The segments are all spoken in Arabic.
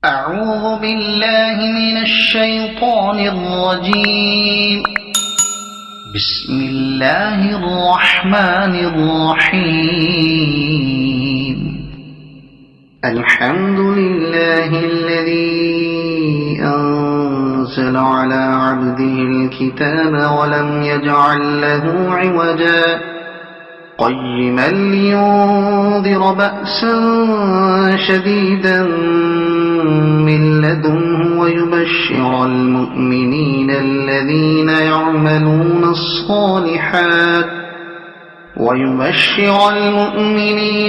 أعوذ بالله من الشيطان الرجيم. بسم الله الرحمن الرحيم. الحمد لله الذي أنزل على عبده الكتاب ولم يجعل له عوجا قيما لينذر بأسا شديدا من لدنه ويبشر المؤمنين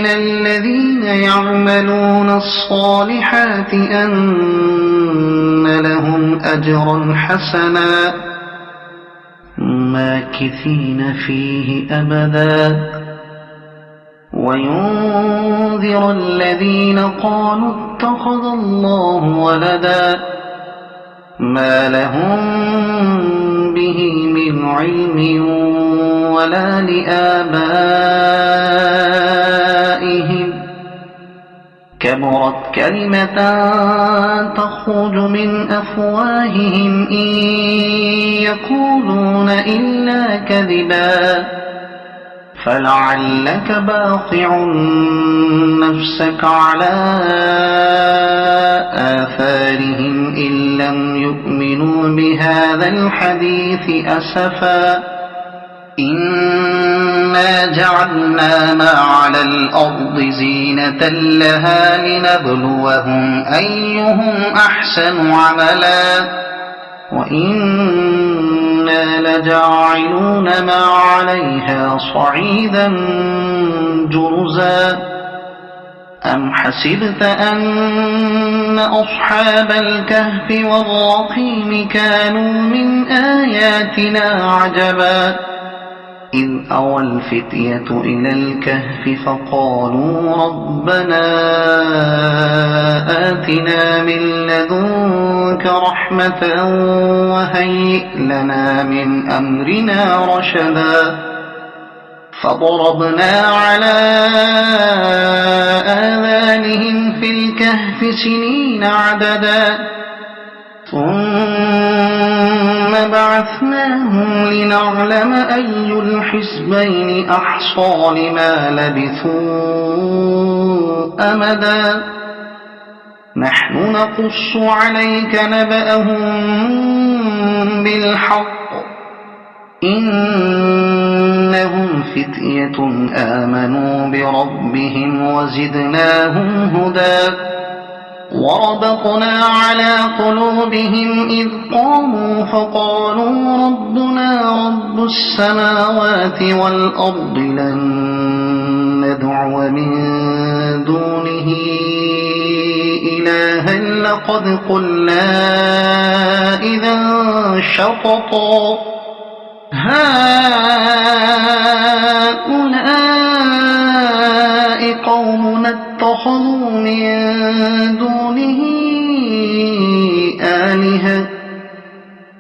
الذين يعملون الصالحات أن لهم أجرا حسنا ماكثين فيه أبدا وينذر الذين قالوا اتخذ الله ولدا ما لهم به من علم ولا لآبائهم كبرت كلمة تخرج من أفواههم إن يقولون إلا كذبا فلعلك باخع نفسك على آثارهم إن لم يؤمنوا بهذا الحديث أسفا إنا جعلنا ما على الأرض زينة لها لنبلوهم أيهم أحسن عملا وإنا لجاعلون ما عليها صعيدا جرزا أم حسبت أن أصحاب الكهف والرقيم كانوا من آياتنا عجبا إذ أوى الفتية إلى الكهف فقالوا ربنا آتنا من لدنك رحمة وهيئ لنا من أمرنا رشدا فضربنا على آذانهم في الكهف سنين عددا ثم بعثناهم لنعلم أي الحزبين أحصى لما لبثوا أمدا نحن نقص عليك نبأهم بالحق إنهم فتية آمنوا بربهم وزدناهم هدى وربطنا على قلوبهم إذ قاموا فقالوا ربنا رب السماوات والأرض لن ندعو من دونه إلها لقد قلنا إذا شططا هؤلاء قومنا اتخذوا من دونه آلهة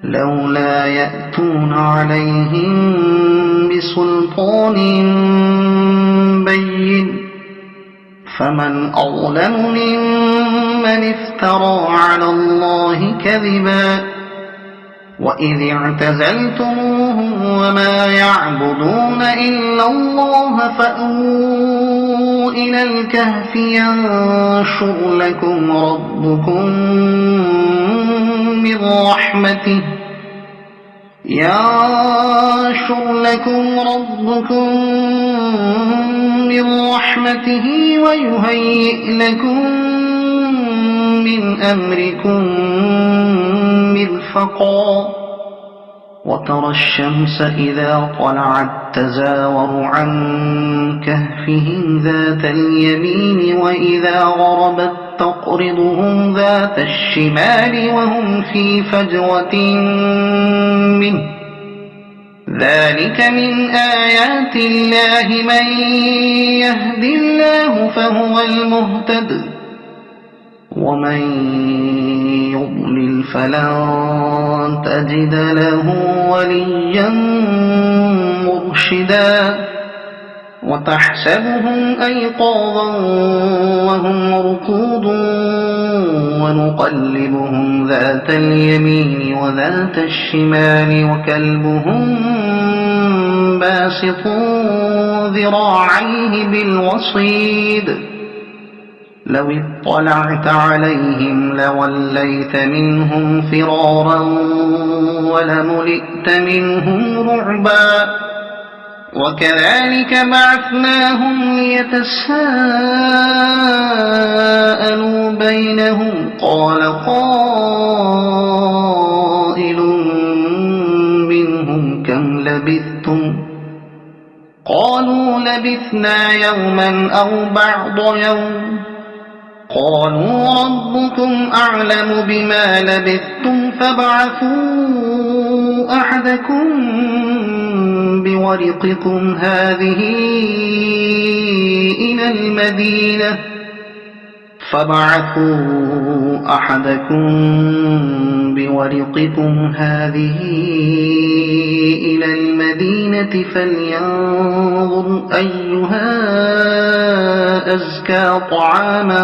لولا يأتون عليهم بسلطان بين فمن أظلم ممن افترى على الله كذبا وإذ اعتزلتموهم وما يعبدون إلا الله فأووا إلى الكهف ينشر لكم ربكم من رحمته ويهيئ لكم من أمركم مرفقا وترى الشمس إذا طلعت تزاور عن كهفهم ذات اليمين وإذا غربت تقرضهم ذات الشمال وهم في فجوة منه ذلك من آيات الله من يهد الله فهو المهتد ومن يضلل فلن تجد له وليا مرشدا وتحسبهم أيقاظا وهم رقود ونقلبهم ذات اليمين وذات الشمال وكلبهم باسط ذراعيه بالوصيد لو اطلعت عليهم لوليت منهم فرارا ولملئت منهم رعبا وكذلك بعثناهم ليتساءلوا بينهم قال قائل منهم كم لبثتم قالوا لبثنا يوما أو بعض يوم قالوا ربكم أعلم بما لبثتم فابعثوا أحدكم بورقكم هذه إلى المدينة فلينظر أيها أزكى طعاما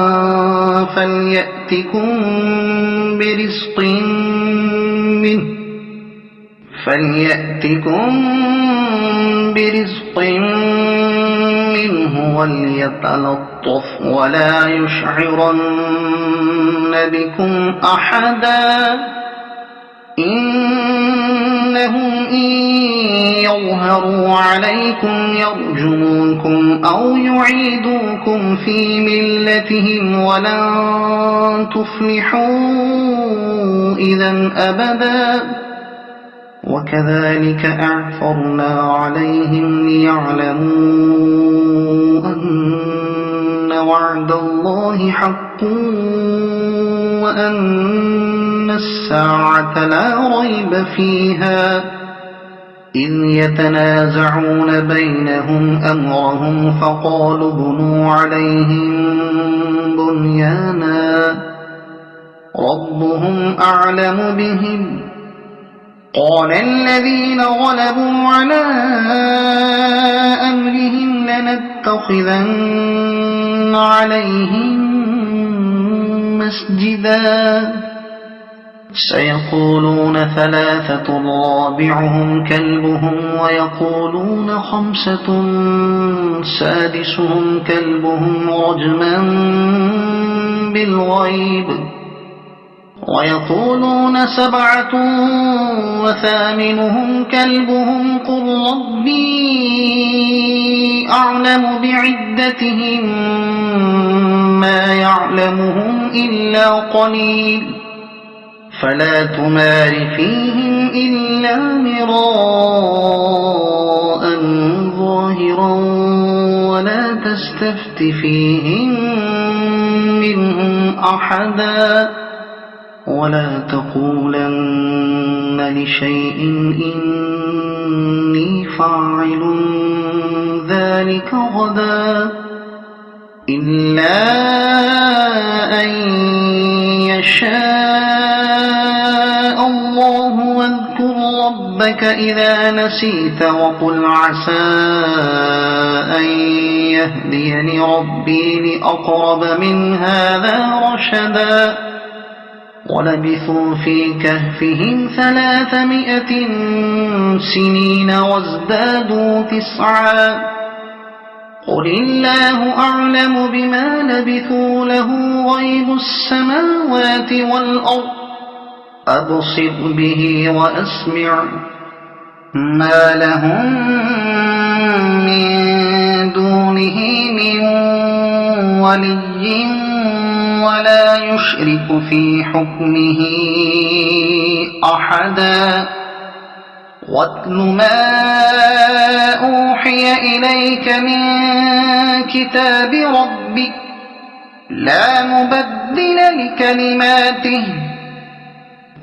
فليأتكم برزق منه وليتلطف ولا يشعرن بكم أحدا إنهم إن يظهروا عليكم يرجموكم أو يعيدوكم في ملتهم ولن تفلحوا إذا أبدا وكذلك أعثرنا عليهم ليعلموا أن وعد الله حق وأن الساعة لا ريب فيها إذ يتنازعون بينهم أمرهم فقالوا ابنوا عليهم بنيانا ربهم أعلم بهم قال الذين غلبوا على أمرهم لنتخذن عليهم مسجدا سيقولون ثلاثة رابعهم كلبهم ويقولون خمسة سادسهم كلبهم رجما بالغيب ويقولون سبعة وثامنهم كلبهم قل ربي أعلم بعدتهم ما يعلمهم إلا قليل فلا تمار فيهم إلا مراء ظاهرا ولا تستفت فيهم منهم أحدا ولا تقولن لشيء إني فاعل ذلك غدا إلا أن يشاء الله واذكر ربك إذا نسيت وقل عسى أن يهديني ربي لأقرب من هذا رشدا ولبثوا في كهفهم 300 سنين وازدادوا 9 قل الله أعلم بما لبثوا له غيب السماوات والأرض أبصر به وأسمع ما لهم من دونه من ولي ولا يشرك في حكمه أحدا واتل ما أوحي إليك من كتاب ربك لا مبدل لكلماته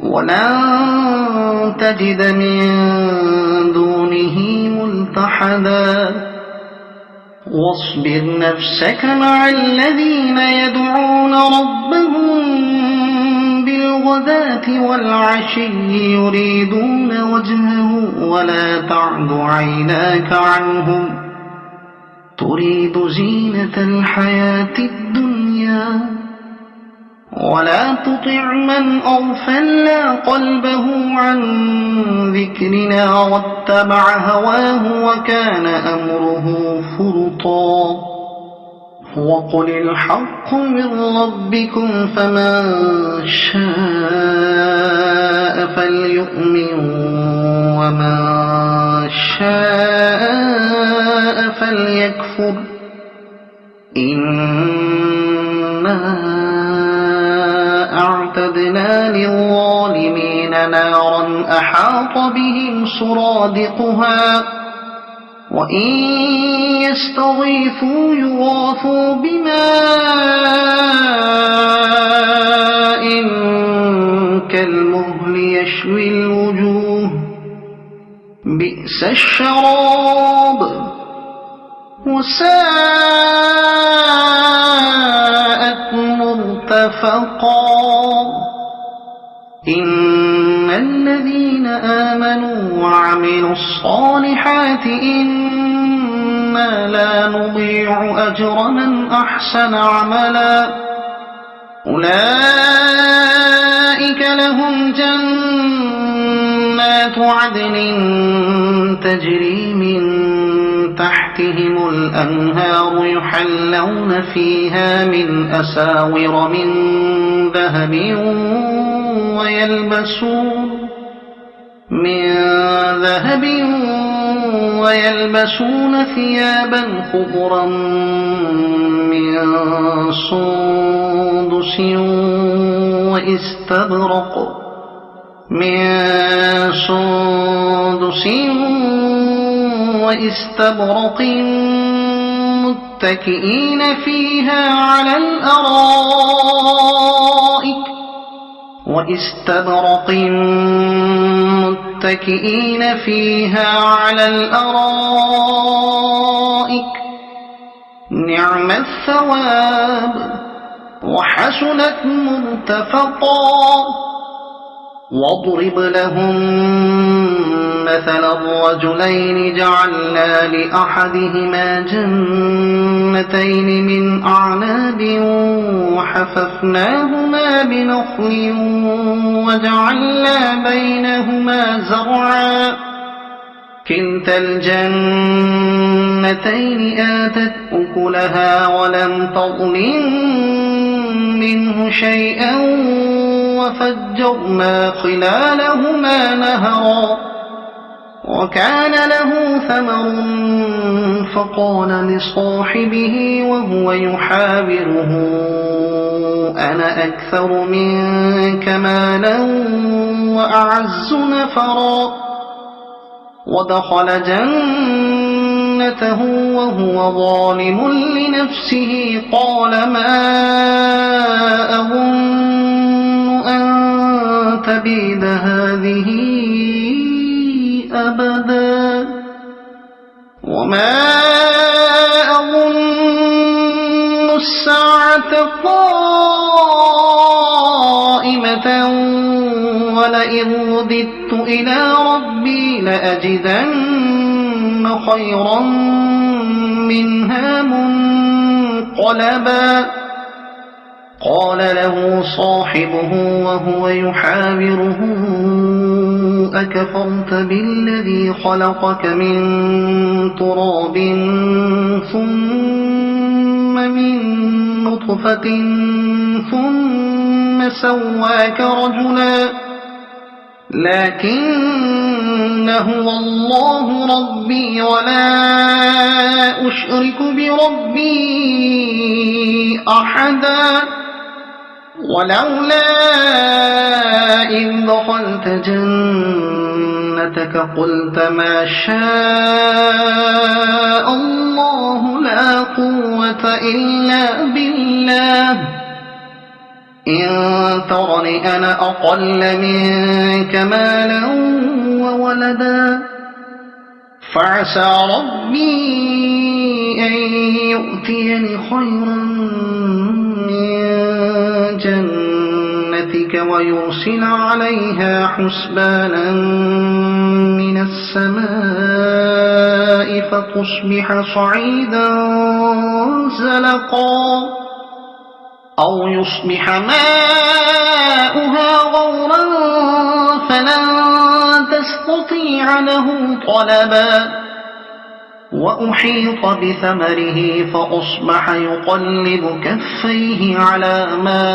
ولن تجد من دونه ملتحدا واصبر نفسك مع الذين يدعون ربهم بالغداة والعشي يريدون وجهه ولا تعد عيناك عنهم تريد زينة الحياة الدنيا ولا تطع من أغفلنا قلبه عن ذكرنا واتبع هواه وكان أمره فرطا وقل الحق من ربكم فمن شاء فليؤمن ومن شاء فليكفر إنا أعتدنا للظالمين نارا أحاط بهم سرادقها وإن يستغيثوا يغاثوا بماء كالمهل يشوي الوجوه بئس الشراب وساءت مرتفقا إن الذين آمنوا وعملوا الصالحات إنا لا نضيع أجر من أحسن عملا أولئك لهم جنات عدن تجري من تحتهم الأنهار يحلون فيها من أساور من ذهب ويلبسون ثيابا خضرا من سندس واستبرق متكئين فيها على الأرائك نعم الثواب وحسنت مرتفقا واضرب لهم مثل الرجلين جعلنا لأحدهما جنتين من أعناب وحففناهما بنخل وجعلنا بينهما زرعا كلتا الجنتين آتت أكلها ولم تظلم منه شيئا وفجرنا خلالهما نهرا وكان له ثمر فقال لصاحبه وهو يحاوره أنا أكثر منك مالا وأعز نفرا ودخل جنته وهو ظالم لنفسه قال ما أظن أن تبيد هذه أبدا وما أظن الساعة قائمة ولئن رددت إلى ربي لأجدن خيرا منها منقلبا قال له صاحبه وهو يحاوره أكفرت بالذي خلقك من تراب ثم من نطفة ثم سواك رجلا لكن هو الله ربي ولا أشرك بربي أحدا ولولا إذ دخلت جنتك قلت ما شاء الله لا قوة إلا بالله إن ترني أنا أقل منك مالا وولدا فعسى ربي أن يؤتيني خيرا من جنتك ويرسل عليها حسبانا من السماء فتصبح صعيدا زلقا أو يصبح ماؤها غورا فلن تستطيع له طلبا وأحيط بثمره فأصبح يقلب كفيه على ما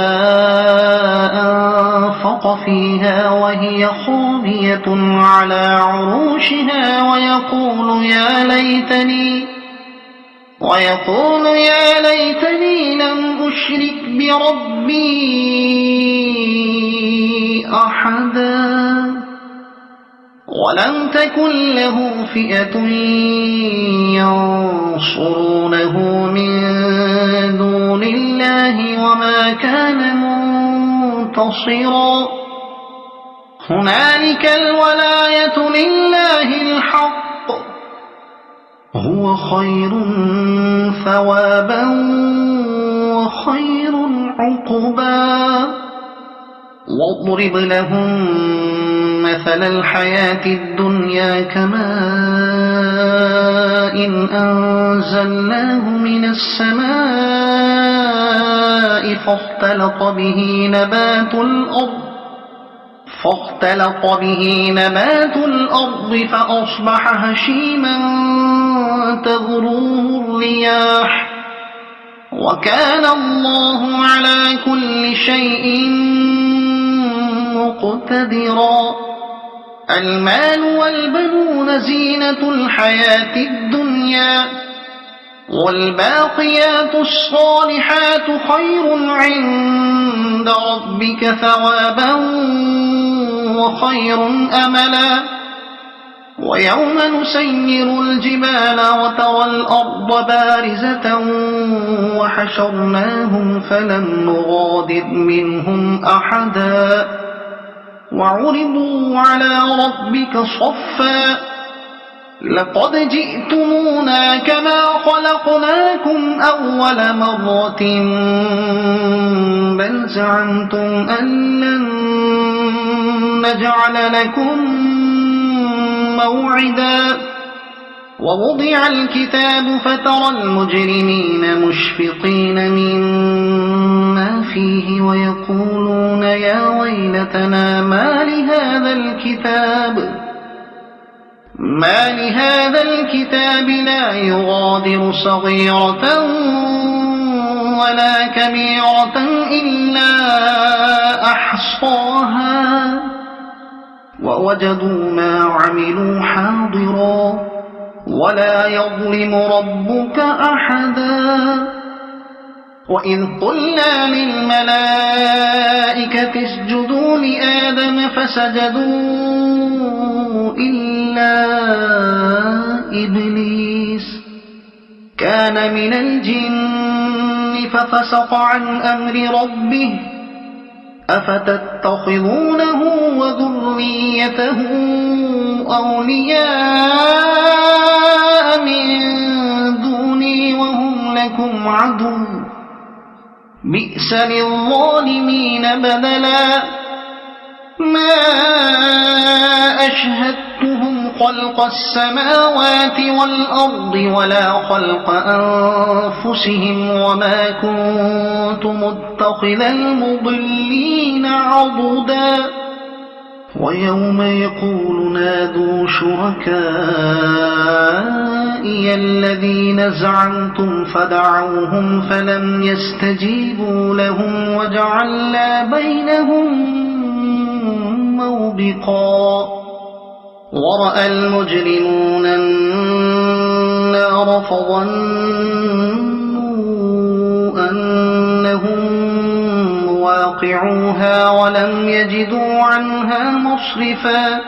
أنفق فيها وهي خاوية على عروشها ويقول يا ليتني لم أشرك بربي أحدا ولم تكن له فئة ينصرونه من دون الله وما كان منتصرا هنالك الولاية لله الحق هو خير ثوابا وخير عقبا واضرب لهم مثل الحياة الدنيا كماء أنزلناه من السماء فاختلط به نبات الأرض فأصبح هشيما تذروه الرياح وكان الله على كل شيء مقتدرا المال والبنون زينة الحياة الدنيا والباقيات الصالحات خير عند ربك ثوابا وخير أملا ويوم نسير الجبال وترى الأرض بارزة وحشرناهم فلم نغادر منهم أحدا وعرضوا على ربك صفا لقد جئتمونا كما خلقناكم أول مرة بل زعمتم أن لن نجعل لكم موعدا ووضع الكتاب فترى المجرمين مشفقين مما فيه ويقولون يا ويلتنا ما لهذا الكتاب لا يغادر صغيرة ولا كبيرة إلا أحصاها ووجدوا ما عملوا حاضرا ولا يظلم ربك أحدا وإذ قلنا للملائكة اسجدوا لآدم فسجدوا إلا إبليس كان من الجن ففسق عن أمر ربه أفتتخذونه وذريته أولياء من دوني وهم لكم عدو بئس للظالمين بدلا ما أشهدتهم خلق السماوات والأرض ولا خلق أنفسهم وما كنت متخذ المضلين عضدا ويوم يقول نادوا شركائي الذين زعمتم فدعوهم فلم يستجيبوا لهم وجعلنا بينهم موبقا ورأى المجرمون النار فظنوا أنهم واقعوها ولم يجدوا عنها مصرفا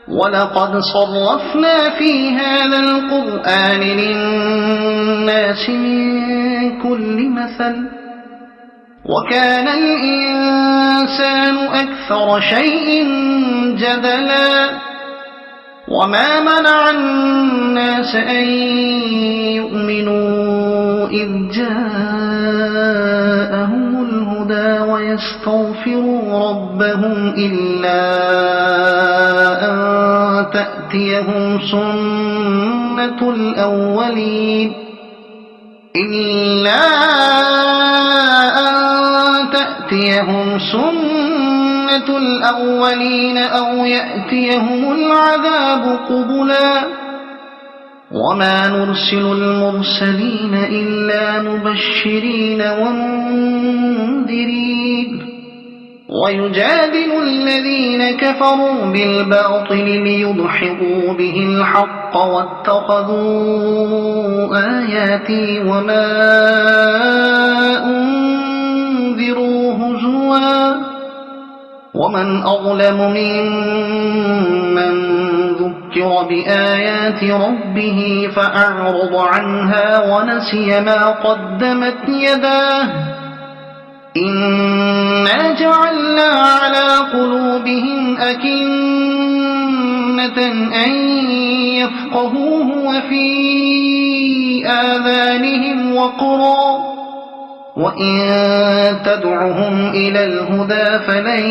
ولقد صرفنا في هذا القرآن للناس من كل مثل وكان الإنسان أكثر شيء جدلا وما منع الناس أن يؤمنوا إذ جاءهم الهدى ويستغفروا ربهم إلا أن تأتيهم سنة الأولين إلا أن تأتيهم سنة الأولين أو يأتيهم العذاب قبلا وما نرسل المرسلين إلا مبشرين ومنذرين ويجادل الذين كفروا بالباطل ليدحضوا به الحق واتخذوا آياتي وما أنذروا هزوا ومن أظلم ممن ذكر بآيات ربه فأعرض عنها ونسي ما قدمت يداه إنا جعلنا على قلوبهم أكنة أن يفقهوه وفي آذانهم وقرا وإن تدعهم إلى الهدى فلن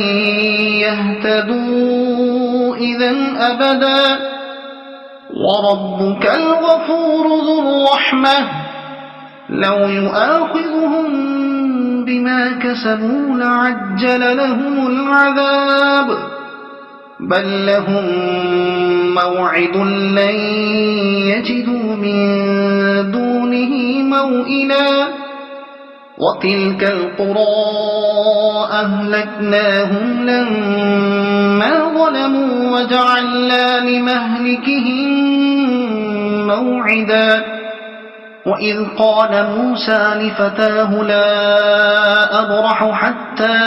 يهتدوا إذا أبدا وربك الغفور ذو الرحمة لو يؤاخذهم بما كسبوا لعجل لهم العذاب بل لهم موعد لن يجدوا من دونه موئلا وتلك القرى أهلكناهم لما ظلموا وجعلنا لمهلكهم موعدا وإذ قال موسى لفتاه لا أبرح حتى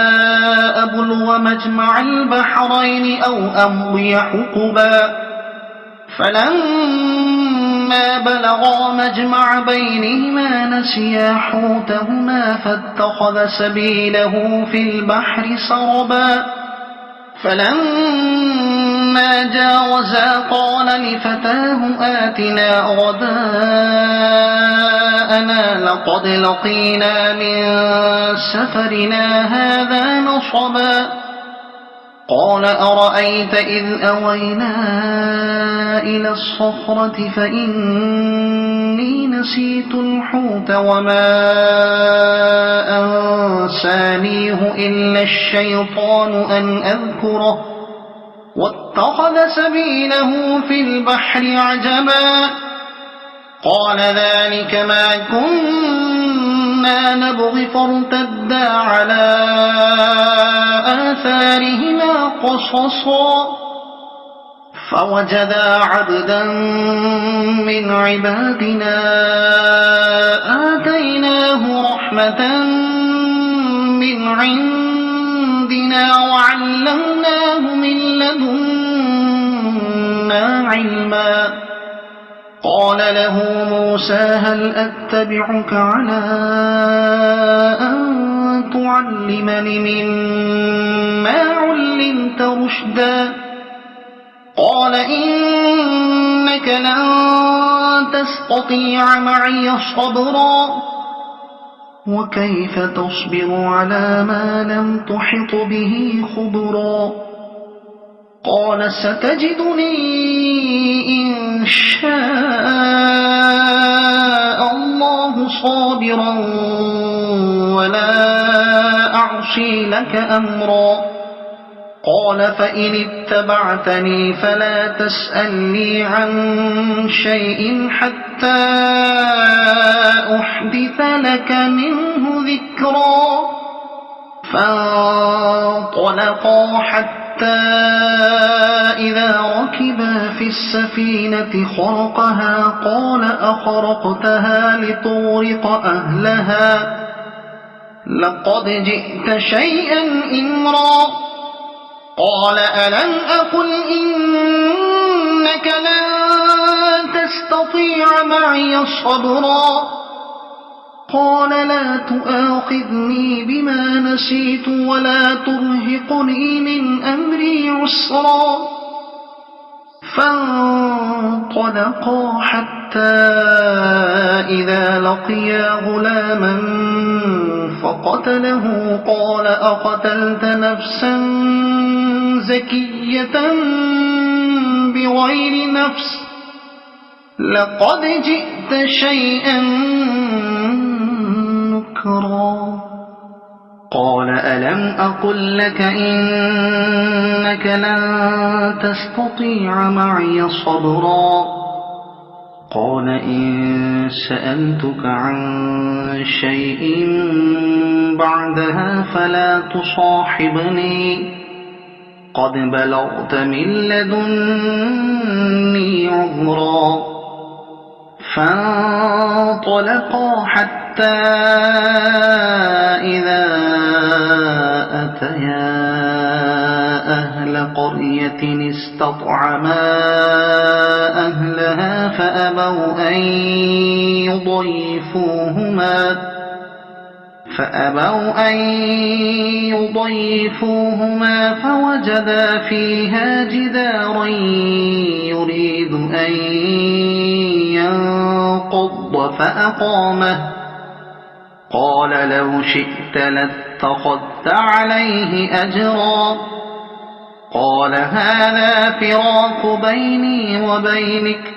أبلغ مجمع البحرين أو أمضي حقبا فلما بلغا مجمع بينهما نسيا حوتهما فاتخذ سبيله في البحر سربا فلما جاوزا قال لفتاه آتنا غداءنا لقد لقينا من سفرنا هذا نصبا قال أرأيت إذ أوينا إلى الصخرة فإني نسيت الحوت وما أنسانيه إلا الشيطان أن أذكره واتخذ سبيله في البحر عجبا قال ذلك ما كنا نبغي فارتدا على آثارهما قصصا فوجدا عبدا من عبادنا آتيناه رحمة من عندنا وعلمناه من لدنا علما قال له موسى هل أتبعك على أن تعلمني مما علمت رشدا قال إنك لن تستطيع معي صبرا وكيف تصبر على ما لم تحط به خبرا قال ستجدني إن شاء الله صابرا ولا أعصي لك أمرا قال فإن اتبعتني فلا تسألني عن شيء حتى أحدث لك منه ذكرا فانطلقا حتى إذا ركبا في السفينة خرقها قال أخرقتها لتغرق أهلها لقد جئت شيئا إمرا قال ألم أقل إنك لن تستطيع معي صبرا قال لا تؤاخذني بما نسيت ولا ترهقني من أمري عسرا فانطلقا حتى إذا لقيا غلاما فقتله قال أقتلت نفسا زكية بغير نفس لقد جئت شيئا نكرا قال ألم أقل لك إنك لن تستطيع معي صبرا قال إن سألتك عن شيء بعدها فلا تصاحبني قد بلغت من لدني عذرا فانطلقا حتى إذا أتيا أهل قرية استطعما أهلها فأبوا أن يضيفوهما فوجدا فيها جدارا يريد أن ينقض فأقامه قال لو شئت لاتخذت عليه أجرا قال هذا فراق بيني وبينك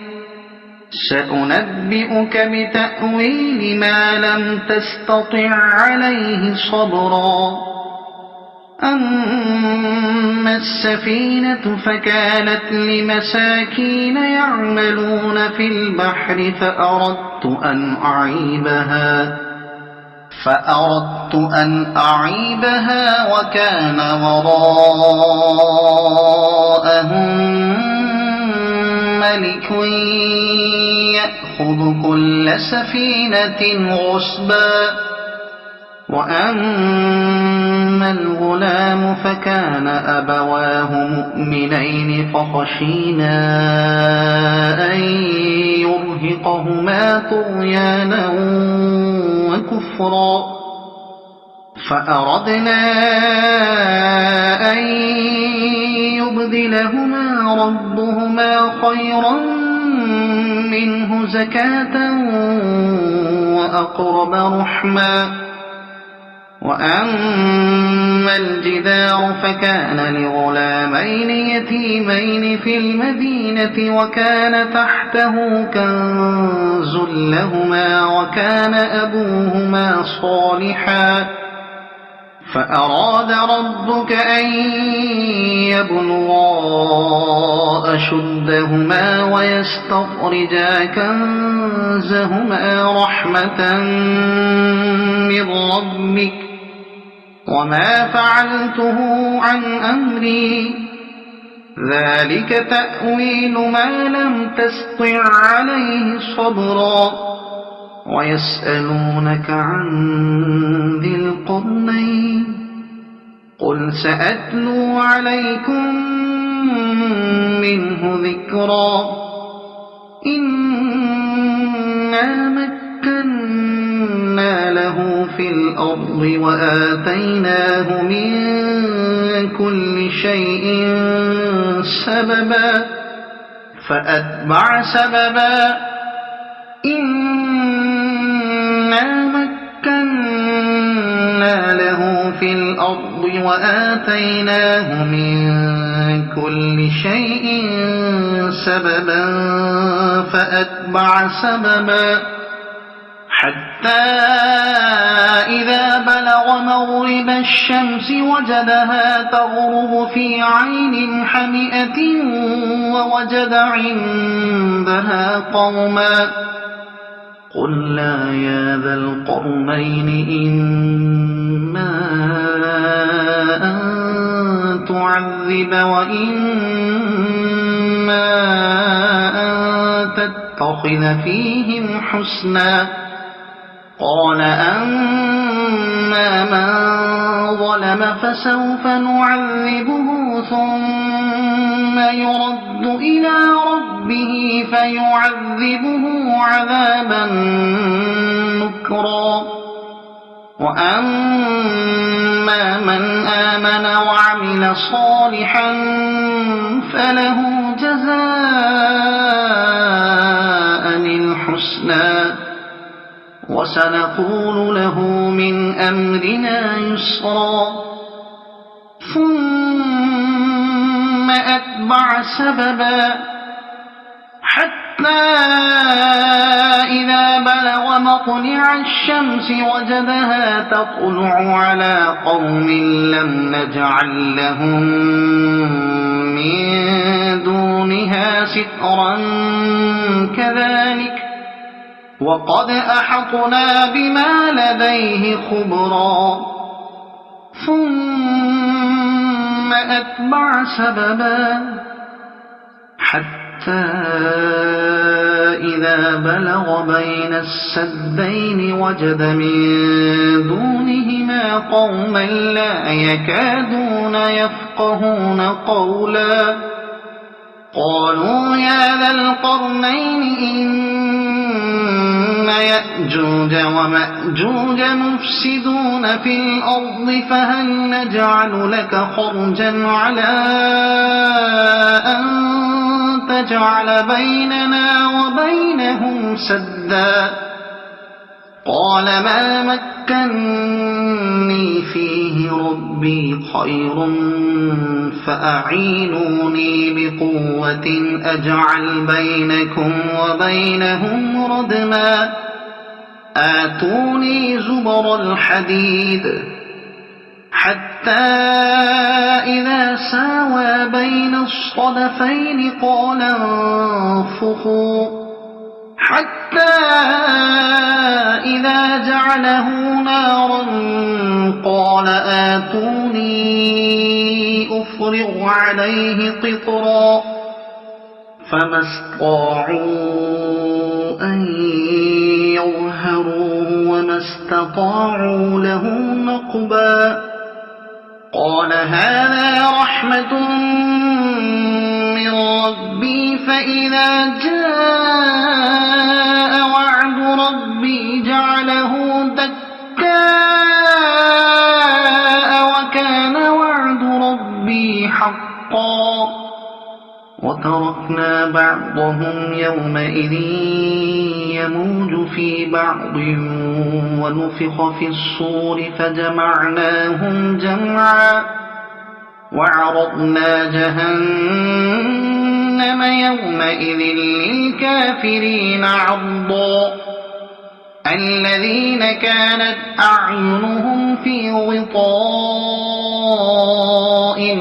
سأنبئك بتأويل ما لم تستطع عليه صبرا أما السفينة فكانت لمساكين يعملون في البحر فأردت أن أعيبها وكان وراءهم ملك يأخذ كل سفينة غصبا وأما الغلام فكان أبواه مؤمنين فخشينا أن يرهقهما طغيانا وكفرا فأردنا أن يبدلهما ربهما خيرا منه زكاة وأقرب رحما وأما الجدار فكان لغلامين يتيمين في المدينة وكان تحته كنز لهما وكان أبوهما صالحا فأراد ربك أن يبلغا أشدهما ويستخرجا كنزهما رحمة من ربك وما فعلته عن أمري ذلك تأويل ما لم تسطع عليه صبرا ويسألونك عن ذي القرنين قل سأتلو عليكم منه ذكرا إنا مكنا له في الأرض وآتيناه من كل شيء سببا فأتبع سببا إنا مكنا له في الأرض وآتيناه من كل شيء سببا فأتبع سببا حتى إذا بلغ مغرب الشمس وجدها تغرب في عين حمئة ووجد عندها قوما قلنا يا ذا القرنين إما أن تعذب وإما أن تتخذ فيهم حسنا قال أما من ظلم فسوف نعذبه ثم يرد إلى ربه فيعذبه عذابا نكرا وأما من آمن وعمل صالحا فله جزاء الحسنى وسنقول له من أمرنا يسرا ثم أتبع سببا حتى إذا بلغ ومطلع الشمس وجدها تطلع على قوم لم نجعل لهم من دونها سترا كذلك وقد أحطنا بما لديه خبرا ثم أتبع سببا حتى إذا بلغ بين السدين وجد من دونهما قوما لا يكادون يفقهون قولا قالوا يا ذا القرنين إن يأجوج ومأجوج مفسدون في الأرض فهل نجعل لك خرجا على أن تجعل بيننا وبينهم سدا قال ما مكني فيه ربي خير فأعينوني بقوة أجعل بينكم وبينهم ردما آتوني زبر الحديد حتى إذا ساوى بين الصدفين قال انفخوا حتى إذا جعله نارا قال آتوني أفرغ عليه قطرا فما استطاعوا أن يظهروه وما استطاعوا له نقبا قال هذا رحمة من ربي فإذا جاء وعد ربي جعله دكاء وكان وعد ربي حقا وتركنا بعضهم يومئذ يموج في بعض ونفخ في الصور فجمعناهم جمعا وعرضنا جهنم يومئذ للكافرين عرضا الذين كانت أعينهم في غطاء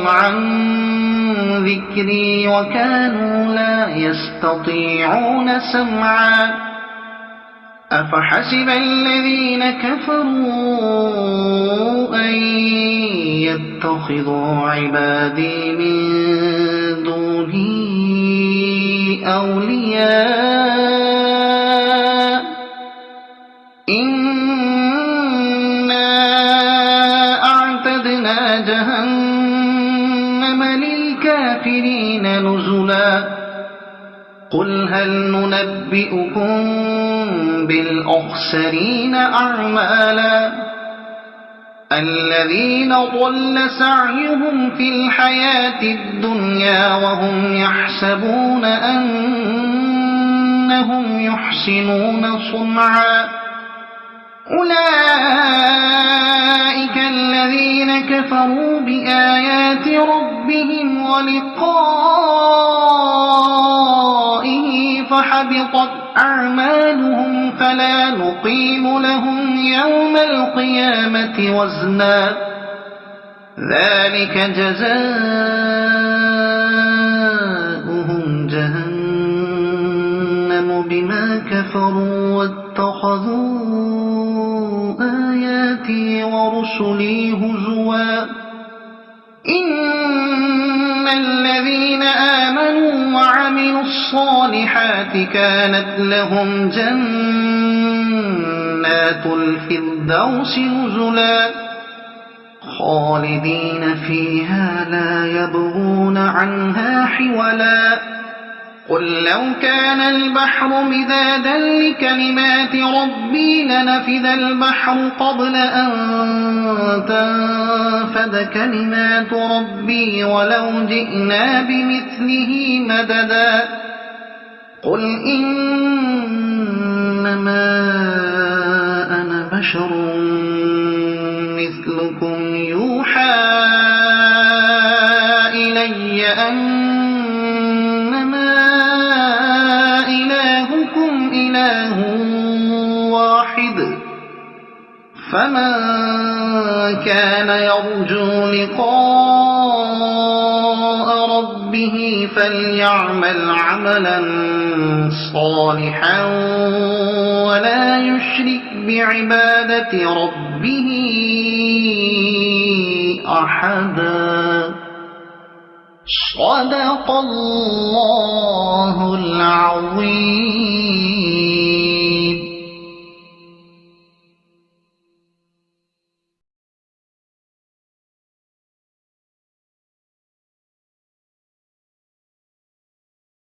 عن ذكري وكانوا لا يستطيعون سمعا أفحسب الذين كفروا أن يتخذوا عبادي من دوني أولياء إنا أعتدنا جهنم للكافرين نزلا قل هل ننبئكم بالأخسرين أعمالا الذين ضل سعيهم في الحياة الدنيا وهم يحسبون أنهم يحسنون صنعا أولئك الذين كفروا بآيات ربهم ولقائه فحبطت أعمالهم فلا نقيم لهم يوم القيامة وزنا ذلك جزاؤهم جهنم بما كفروا واتخذوا آياتي ورسلي هزوا إن الذين آمنوا وعملوا الصالحات كانت لهم جنات الفردوس نزلا خالدين فيها لا يبغون عنها حولا قل لو كان البحر مدادا لكلمات ربي لنفد البحر قبل أن تنفد كلمات ربي ولو جئنا بمثله مددا قل إنما أنا بشر مثلكم يوحى إلي أنما إلهكم إله كان يرجو لقاء ربه فليعمل عملا صالحا ولا يشرك بعبادة ربه أحدا. صدق الله العظيم.